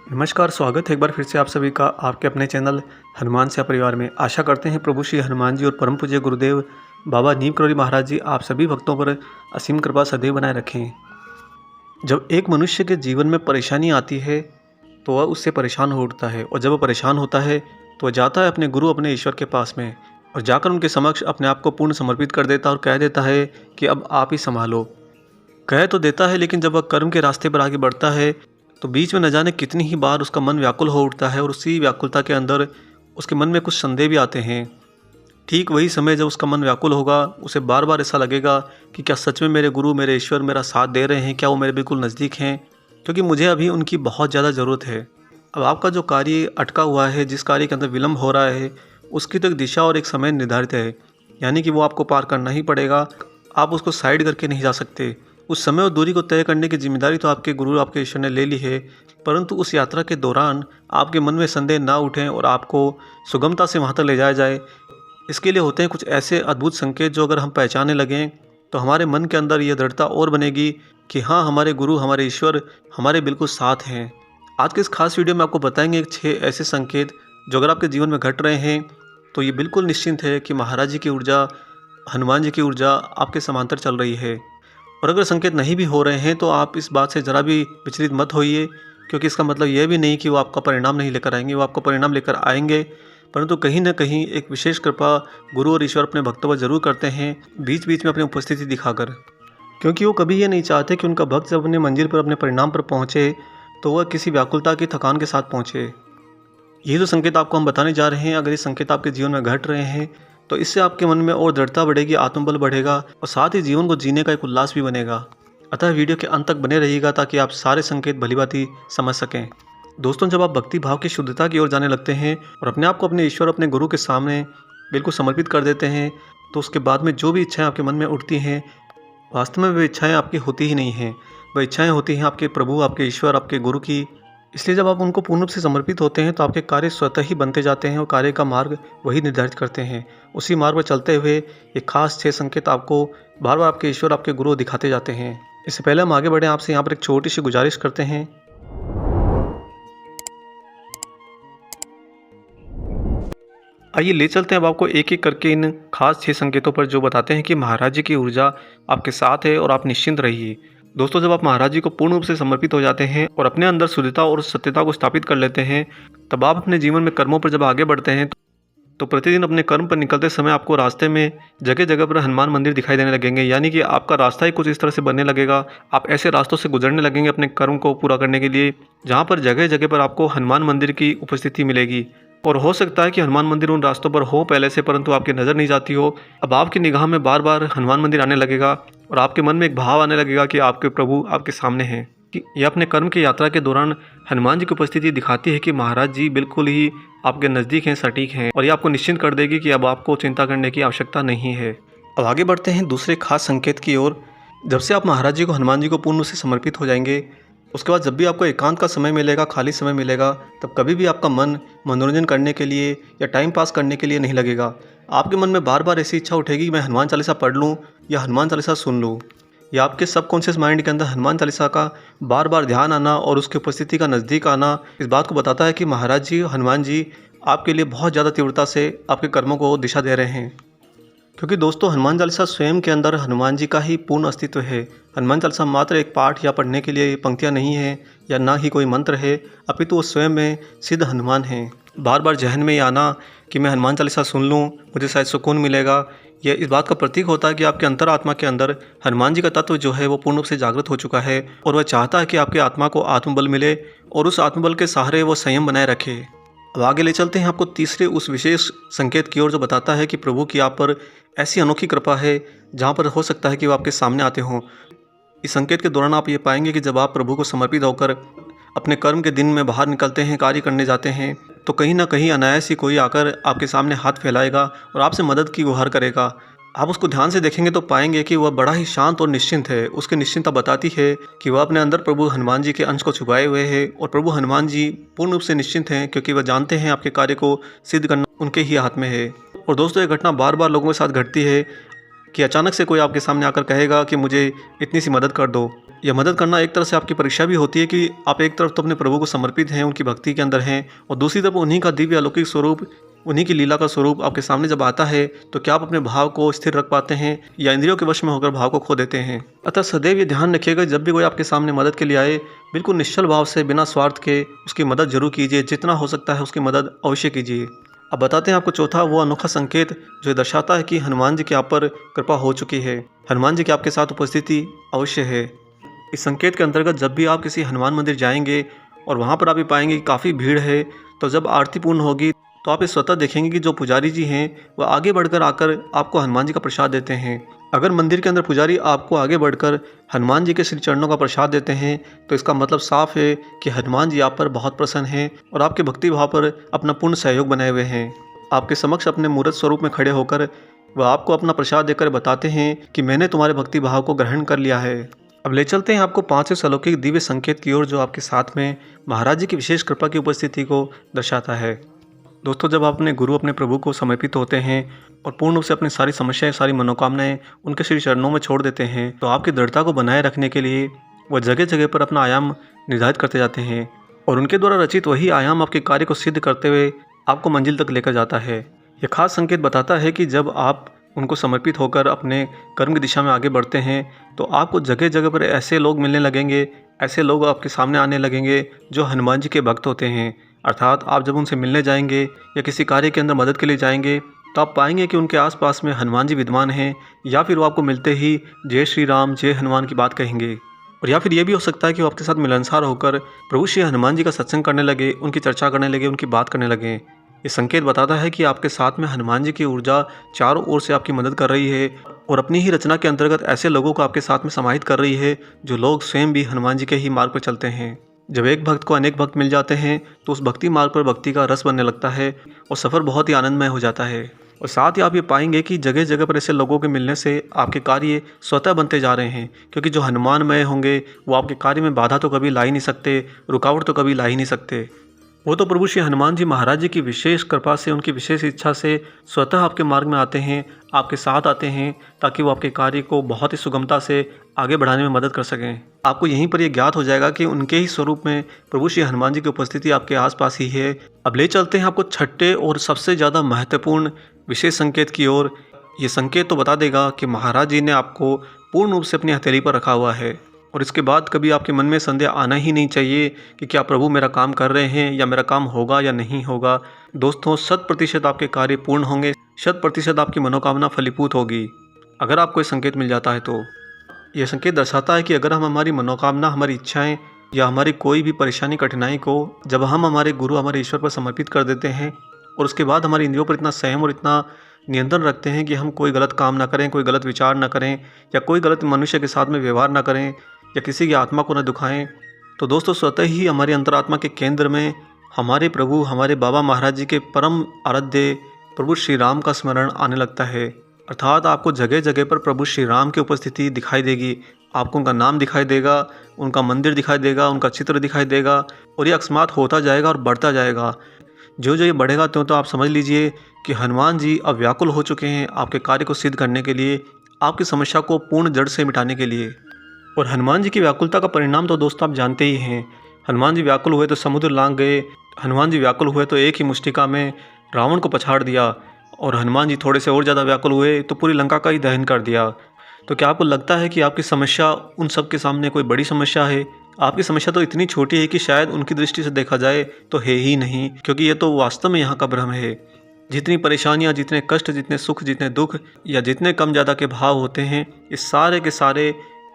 नमस्कार, स्वागत है एक बार फिर से आप सभी का आपके अपने चैनल हनुमान सेवा परिवार में। आशा करते हैं प्रभु श्री हनुमान जी और परम पूज्य गुरुदेव बाबा नीम करौली महाराज जी आप सभी भक्तों पर असीम कृपा सदैव बनाए रखें। जब एक मनुष्य के जीवन में परेशानी आती है तो वह उससे परेशान हो उठता है, और जब वह परेशान होता है तो वह जाता है अपने गुरु, अपने ईश्वर के पास में, और जाकर उनके समक्ष अपने आप को पूर्ण समर्पित कर देता है और कह देता है कि अब आप ही संभालो। कह तो देता है, लेकिन जब वह कर्म के रास्ते पर आगे बढ़ता है तो बीच में न जाने कितनी ही बार उसका मन व्याकुल हो उठता है, और उसी व्याकुलता के अंदर उसके मन में कुछ संदेह भी आते हैं। ठीक वही समय जब उसका मन व्याकुल होगा, उसे बार बार ऐसा लगेगा कि क्या सच में मेरे गुरु, मेरे ईश्वर मेरा साथ दे रहे हैं, क्या वो मेरे बिल्कुल नज़दीक हैं, क्योंकि मुझे अभी उनकी बहुत ज़्यादा ज़रूरत है। अब आपका जो कार्य अटका हुआ है, जिस कार्य के अंदर विलम्ब हो रहा है, उसकी तो एक दिशा और एक समय निर्धारित है, यानी कि वो आपको पार करना ही पड़ेगा। आप उसको साइड करके नहीं जा सकते। उस समय और दूरी को तय करने की जिम्मेदारी तो आपके गुरु, आपके ईश्वर ने ले ली है, परंतु उस यात्रा के दौरान आपके मन में संदेह ना उठें और आपको सुगमता से वहाँ तक ले जाया जाए, इसके लिए होते हैं कुछ ऐसे अद्भुत संकेत जो अगर हम पहचानने लगें तो हमारे मन के अंदर ये दृढ़ता और बनेगी कि हाँ, हमारे गुरु, हमारे ईश्वर हमारे बिल्कुल साथ हैं। आज के इस खास वीडियो में आपको बताएंगे 6 ऐसे संकेत जो अगर आपके जीवन में घट रहे हैं तो ये बिल्कुल निश्चिंत है कि महाराज जी की ऊर्जा, हनुमान जी की ऊर्जा आपके समांतर चल रही है। और अगर संकेत नहीं भी हो रहे हैं तो आप इस बात से ज़रा भी विचलित मत होइए, क्योंकि इसका मतलब यह भी नहीं कि वो आपका परिणाम नहीं लेकर आएंगे। वो आपका परिणाम लेकर आएंगे, परंतु कहीं ना कहीं एक विशेष कृपा गुरु और ईश्वर अपने भक्तों पर जरूर करते हैं, बीच बीच में अपनी उपस्थिति दिखाकर। क्योंकि वो कभी ये नहीं चाहते कि उनका भक्त जब अपने मंजिल पर, अपने परिणाम पर पहुँचे तो वह किसी व्याकुलता की थकान के साथ पहुँचे। ये जो संकेत आपको हम बताने जा रहे हैं, अगर ये संकेत आपके जीवन में घट रहे हैं तो इससे आपके मन में और दृढ़ता बढ़ेगी, आत्मबल बढ़ेगा, और साथ ही जीवन को जीने का एक उल्लास भी बनेगा। अतः वीडियो के अंत तक बने रहिएगा ताकि आप सारे संकेत भलीभांति समझ सकें। दोस्तों, जब आप भक्ति भाव की शुद्धता की ओर जाने लगते हैं और अपने आप को अपने ईश्वर, अपने गुरु के सामने बिल्कुल समर्पित कर देते हैं, तो उसके बाद में जो भी इच्छाएं आपके मन में उठती हैं, वास्तव में वे इच्छाएं आपकी होती ही नहीं हैं। वह इच्छाएं होती हैं आपके प्रभु, आपके ईश्वर, आपके गुरु की। इसलिए जब आप उनको पूर्ण रूप से समर्पित होते हैं तो आपके कार्य स्वतः ही बनते जाते हैं, और कार्य का मार्ग वही निर्धारित करते हैं। उसी मार्ग पर चलते हुए ये खास 6 संकेत आपको बार बार आपके ईश्वर, आपके गुरु दिखाते जाते हैं। इससे पहले हम आगे बढ़ें, आपसे यहाँ पर एक छोटी सी गुजारिश करते हैं। आइए ले चलते हैं अब आपको एक एक करके इन खास 6 संकेतों पर, जो बताते हैं कि महाराज जी की ऊर्जा आपके साथ है और आप निश्चिंत रहिए। दोस्तों, जब आप महाराज जी को पूर्ण रूप से समर्पित हो जाते हैं और अपने अंदर शुद्धता और सत्यता को स्थापित कर लेते हैं, तब आप अपने जीवन में कर्मों पर जब आगे बढ़ते हैं तो प्रतिदिन अपने कर्म पर निकलते समय आपको रास्ते में जगह जगह पर हनुमान मंदिर दिखाई देने लगेंगे। यानी कि आपका रास्ता ही कुछ इस तरह से बनने लगेगा, आप ऐसे रास्तों से गुजरने लगेंगे अपने कर्म को पूरा करने के लिए, जहाँ पर जगह जगह पर आपको हनुमान मंदिर की उपस्थिति मिलेगी। और हो सकता है कि हनुमान मंदिर उन रास्तों पर हो पहले से, परंतु आपकी नज़र नहीं जाती हो। अब आपकी निगाह में बार बार हनुमान मंदिर आने लगेगा और आपके मन में एक भाव आने लगेगा कि आपके प्रभु आपके सामने हैं। कि यह अपने कर्म की यात्रा के दौरान हनुमान जी की उपस्थिति दिखाती है कि महाराज जी बिल्कुल ही आपके नज़दीक हैं, सटीक हैं, और ये आपको निश्चिंत कर देगी कि अब आपको चिंता करने की आवश्यकता नहीं है। अब आगे बढ़ते हैं दूसरे खास संकेत की ओर। जब से आप महाराज जी को, हनुमान जी को पूर्ण रूप से समर्पित हो जाएंगे, उसके बाद जब भी आपको एकांत का समय मिलेगा, खाली समय मिलेगा, तब कभी भी आपका मन मनोरंजन करने के लिए या टाइम पास करने के लिए नहीं लगेगा। आपके मन में बार बार ऐसी इच्छा उठेगी कि मैं हनुमान चालीसा पढ़ लूँ या हनुमान चालीसा सुन लूँ, या आपके सबकॉन्शियस माइंड के अंदर हनुमान चालीसा का बार बार ध्यान आना और उसकी उपस्थिति का नज़दीक आना इस बात को बताता है कि महाराज जी, हनुमान जी आपके लिए बहुत ज़्यादा तीव्रता से आपके कर्मों को दिशा दे रहे हैं। क्योंकि दोस्तों, हनुमान चालीसा स्वयं के अंदर हनुमान जी का ही पूर्ण अस्तित्व है। हनुमान चालीसा मात्र एक पाठ या पढ़ने के लिए पंक्तियाँ नहीं है, या ना ही कोई मंत्र है, अपितु वो स्वयं में सिद्ध हनुमान हैं। बार बार जहन में ये आना कि मैं हनुमान चालीसा सुन लूँ, मुझे शायद सुकून मिलेगा, यह इस बात का प्रतीक होता है कि आपके अंतरात्मा के अंदर हनुमान जी का तत्व जो है वो पूर्ण रूप से जागृत हो चुका है, और वह चाहता है कि आपके आत्मा को आत्मबल मिले और उस आत्मबल के सहारे वो संयम बनाए रखे। अब आगे ले चलते हैं आपको तीसरे उस विशेष संकेत की ओर, जो बताता है कि प्रभु की आप पर ऐसी अनोखी कृपा है जहाँ पर हो सकता है कि वो आपके सामने आते हों। इस संकेत के दौरान आप ये पाएंगे कि जब आप प्रभु को समर्पित होकर अपने कर्म के दिन में बाहर निकलते हैं, कार्य करने जाते हैं, तो कहीं ना कहीं अनायास ही कोई आकर आपके सामने हाथ फैलाएगा और आपसे मदद की गुहार करेगा। आप उसको ध्यान से देखेंगे तो पाएंगे कि वह बड़ा ही शांत और निश्चिंत है। उसकी निश्चिंतता बताती है कि वह अपने अंदर प्रभु हनुमान जी के अंश को छुपाए हुए है, और प्रभु हनुमान जी पूर्ण रूप से निश्चिंत हैं, क्योंकि वह जानते हैं आपके कार्य को सिद्ध करना उनके ही हाथ में है। और दोस्तों, ये घटना बार बार लोगों के साथ घटती है कि अचानक से कोई आपके सामने आकर कहेगा कि मुझे इतनी सी मदद कर दो, यह मदद करना एक तरह से आपकी परीक्षा भी होती है कि आप एक तरफ तो अपने प्रभु को समर्पित हैं, उनकी भक्ति के अंदर हैं, और दूसरी तरफ उन्हीं का दिव्य अलौकिक स्वरूप, उन्हीं की लीला का स्वरूप आपके सामने जब आता है तो क्या आप अपने भाव को स्थिर रख पाते हैं या इंद्रियों के वश में होकर भाव को खो देते हैं। अतः सदैव ये ध्यान रखिएगा, जब भी कोई आपके सामने मदद के लिए आए, बिल्कुल निश्चल भाव से बिना स्वार्थ के उसकी मदद जरूर कीजिए। जितना हो सकता है उसकी मदद अवश्य कीजिए। अब बताते हैं आपको चौथा वो अनोखा संकेत जो दर्शाता है कि हनुमान जी की आप पर कृपा हो चुकी है, हनुमान जी की आपके साथ उपस्थिति अवश्य है। इस संकेत के अंतर्गत जब भी आप किसी हनुमान मंदिर जाएंगे और वहाँ पर आप ये पाएंगे कि काफ़ी भीड़ है, तो जब आरती पूर्ण होगी तो आप ये स्वतः देखेंगे कि जो पुजारी जी हैं वह आगे बढ़कर आकर आपको हनुमान जी का प्रसाद देते हैं। अगर मंदिर के अंदर पुजारी आपको आगे बढ़कर हनुमान जी के श्री चरणों का प्रसाद देते हैं तो इसका मतलब साफ है कि हनुमान जी आप पर बहुत प्रसन्न हैं और आपके भक्ति भाव पर अपना पूर्ण सहयोग बनाए हुए हैं। आपके समक्ष अपने मूर्त स्वरूप में खड़े होकर वह आपको अपना प्रसाद देकर बताते हैं कि मैंने तुम्हारे भक्ति भाव को ग्रहण कर लिया है। अब ले चलते हैं आपको पांचवें अलौकिक दिव्य संकेत की ओर जो आपके साथ में महाराज जी की विशेष कृपा की उपस्थिति को दर्शाता है। दोस्तों, जब आप अपने गुरु, अपने प्रभु को समर्पित होते हैं और पूर्ण रूप से अपनी सारी समस्याएं, सारी मनोकामनाएं उनके श्री चरणों में छोड़ देते हैं, तो आपकी दृढ़ता को बनाए रखने के लिए वह जगह जगह पर अपना आयाम निर्धारित करते जाते हैं और उनके द्वारा रचित वही आयाम आपके कार्य को सिद्ध करते हुए आपको मंजिल तक लेकर जाता है। यह खास संकेत बताता है कि जब आप उनको समर्पित होकर अपने कर्म की दिशा में आगे बढ़ते हैं तो आपको जगह जगह पर ऐसे लोग मिलने लगेंगे, ऐसे लोग आपके सामने आने लगेंगे जो हनुमान जी के भक्त होते हैं। अर्थात आप जब उनसे मिलने जाएंगे या किसी कार्य के अंदर मदद के लिए जाएंगे तो आप पाएंगे कि उनके आसपास में हनुमान जी विद्यमान हैं, या फिर वो आपको मिलते ही जय श्री राम, जय हनुमान की बात कहेंगे। और या फिर ये भी हो सकता है कि वो आपके साथ मिलनसार होकर प्रभु श्री हनुमान जी का सत्संग करने लगे, उनकी चर्चा करने लगे, उनकी बात करने लगे। ये संकेत बताता है कि आपके साथ में हनुमान जी की ऊर्जा चारों ओर से आपकी मदद कर रही है और अपनी ही रचना के अंतर्गत ऐसे लोगों को आपके साथ में समाहित कर रही है जो लोग स्वयं भी हनुमान जी के ही मार्ग पर चलते हैं। जब एक भक्त को अनेक भक्त मिल जाते हैं तो उस भक्ति मार्ग पर भक्ति का रस बनने लगता है और सफ़र बहुत ही आनंदमय हो जाता है। और साथ ही आप ये पाएंगे कि जगह जगह पर ऐसे लोगों के मिलने से आपके कार्य स्वतः बनते जा रहे हैं, क्योंकि जो हनुमानमय होंगे वो आपके कार्य में बाधा तो कभी ला ही नहीं सकते, रुकावट तो कभी ला ही नहीं सकते। वो तो प्रभु श्री हनुमान जी महाराज जी की विशेष कृपा से, उनकी विशेष इच्छा से स्वतः आपके मार्ग में आते हैं, आपके साथ आते हैं, ताकि वो आपके कार्य को बहुत ही सुगमता से आगे बढ़ाने में मदद कर सकें। आपको यहीं पर यह ज्ञात हो जाएगा कि उनके ही स्वरूप में प्रभु श्री हनुमान जी की उपस्थिति आपके आसपास ही है। अब ले चलते हैं आपको छठे और सबसे ज़्यादा महत्वपूर्ण विशेष संकेत की ओर। ये संकेत तो बता देगा कि महाराज जी ने आपको पूर्ण रूप से अपनी हथेली पर रखा हुआ है और इसके बाद कभी आपके मन में संदेह आना ही नहीं चाहिए कि क्या प्रभु मेरा काम कर रहे हैं या मेरा काम होगा या नहीं होगा। दोस्तों, 100% आपके कार्य पूर्ण होंगे, 100% आपकी मनोकामना फलीभूत होगी अगर आपको ये संकेत मिल जाता है। तो यह संकेत दर्शाता है कि अगर हम हमारी मनोकामना, हमारी इच्छाएं या हमारी कोई भी परेशानी, कठिनाई को जब हम हमारे गुरु, हमारे ईश्वर पर समर्पित कर देते हैं और उसके बाद हमारी इंद्रियों पर इतना संयम और इतना नियंत्रण रखते हैं कि हम कोई गलत काम ना करें, कोई गलत विचार ना करें या कोई गलत मनुष्य के साथ में व्यवहार ना करें या किसी की आत्मा को न दुखाएं, तो दोस्तों स्वतः ही हमारी अंतरात्मा के केंद्र में हमारे प्रभु, हमारे बाबा महाराज जी के परम आराध्य प्रभु श्री राम का स्मरण आने लगता है। अर्थात आपको जगह जगह पर प्रभु श्री राम की उपस्थिति दिखाई देगी, आपको उनका नाम दिखाई देगा, उनका मंदिर दिखाई देगा, उनका चित्र दिखाई देगा और ये अकस्मात होता जाएगा और बढ़ता जाएगा। जो जो ये बढ़ेगा तो आप समझ लीजिए कि हनुमान जी अब व्याकुल हो चुके हैं आपके कार्य को सिद्ध करने के लिए, आपकी समस्या को पूर्ण जड़ से मिटाने के लिए। और हनुमान जी की व्याकुलता का परिणाम तो दोस्तों आप जानते ही हैं। हनुमान जी व्याकुल हुए तो समुद्र लांघ गए, हनुमान जी व्याकुल हुए तो एक ही मुष्टिका में रावण को पछाड़ दिया, और हनुमान जी थोड़े से और ज़्यादा व्याकुल हुए तो पूरी लंका का ही दहन कर दिया। तो क्या आपको लगता है कि आपकी समस्या उन सब के सामने कोई बड़ी समस्या है? आपकी समस्या तो इतनी छोटी है कि शायद उनकी दृष्टि से देखा जाए तो है ही नहीं, क्योंकि ये तो वास्तव में यहाँ का भ्रम है। जितनी परेशानियाँ, जितने कष्ट, जितने सुख, जितने दुख या जितने कम ज़्यादा के भाव होते हैं, ये सारे के सारे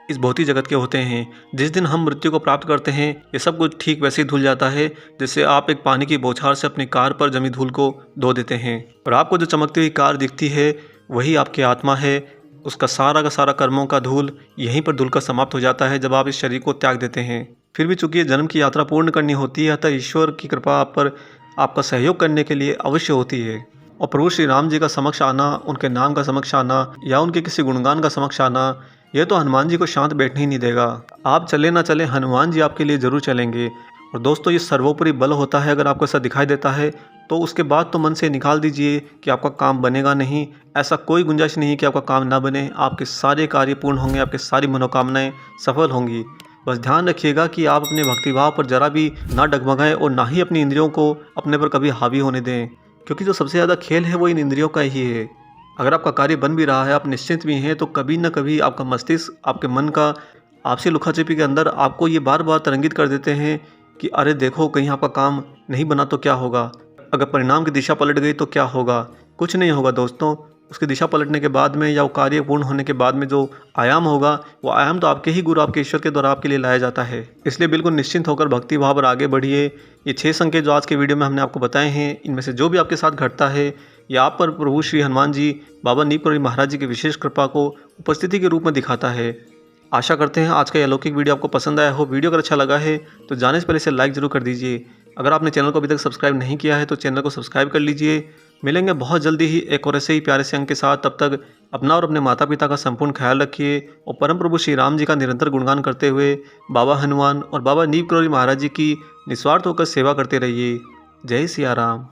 इस भौतिक जगत के होते हैं। जिस दिन हम मृत्यु को प्राप्त करते हैं ये सब कुछ ठीक वैसे ही धुल जाता है जैसे आप एक पानी की बौछार से अपनी कार पर जमी धूल को धो देते हैं, और आपको जो चमकती हुई कार दिखती है वही आपकी आत्मा है। उसका सारा का सारा कर्मों का धूल यहीं पर धुलकर समाप्त हो जाता है जब आप इस शरीर को त्याग देते हैं। फिर भी चूंकि जन्म की यात्रा पूर्ण करनी होती है, अतः ईश्वर की कृपा आप पर आपका सहयोग करने के लिए अवश्य होती है। और प्रभु श्री राम जी का समक्ष आना, उनके नाम का समक्ष आना या उनके किसी गुणगान का समक्ष आना, यह तो हनुमान जी को शांत बैठने ही नहीं देगा। आप चले ना चले, हनुमान जी आपके लिए जरूर चलेंगे और दोस्तों, ये सर्वोपरि बल होता है। अगर आपको ऐसा दिखाई देता है तो उसके बाद तो मन से निकाल दीजिए कि आपका काम बनेगा नहीं। ऐसा कोई गुंजाइश नहीं है कि आपका काम ना बने। आपके सारे कार्य पूर्ण होंगे, आपकी सारी मनोकामनाएं सफल होंगी। बस ध्यान रखिएगा कि आप अपने भक्तिभाव पर जरा भी ना डगमगाएं और ना ही अपनी इंद्रियों को अपने पर कभी हावी होने दें, क्योंकि जो सबसे ज़्यादा खेल है वो इन इंद्रियों का ही है। अगर आपका कार्य बन भी रहा है, आप निश्चिंत भी हैं, तो कभी न कभी आपका मस्तिष्क, आपके मन का आपसी लुकाछिपी के अंदर आपको ये बार बार तरंगित कर देते हैं कि अरे देखो, कहीं आपका काम नहीं बना तो क्या होगा, अगर परिणाम की दिशा पलट गई तो क्या होगा। कुछ नहीं होगा दोस्तों। उसकी दिशा पलटने के बाद में या वो कार्य पूर्ण होने के बाद में जो आयाम होगा, वो आयाम तो आपके ही गुरु, आपके ईश्वर के द्वारा आपके लिए लाया जाता है। इसलिए बिल्कुल निश्चिंत होकर भक्ति भाव पर आगे बढ़िए। ये 6 संकेत जो आज के वीडियो में हमने आपको बताए हैं, इनमें से जो भी आपके साथ घटता है, ये आप पर प्रभु श्री हनुमान जी, बाबा नीम करौली महाराज जी की विशेष कृपा को उपस्थिति के रूप में दिखाता है। आशा करते हैं आज का यह अलौकिक वीडियो आपको पसंद आया हो। वीडियो अगर अच्छा लगा है तो जाने से पहले इसे लाइक जरूर कर दीजिए। अगर आपने चैनल को अभी तक सब्सक्राइब नहीं किया है तो चैनल को सब्सक्राइब कर लीजिए। मिलेंगे बहुत जल्दी ही एक और ऐसे ही प्यारे से अंक के साथ। तब तक अपना और अपने माता पिता का संपूर्ण ख्याल रखिए और परम प्रभु श्री राम जी का निरंतर गुणगान करते हुए बाबा हनुमान और बाबा नीम करौली महाराज जी की निस्वार्थ होकर सेवा करते रहिए। जय सिया राम।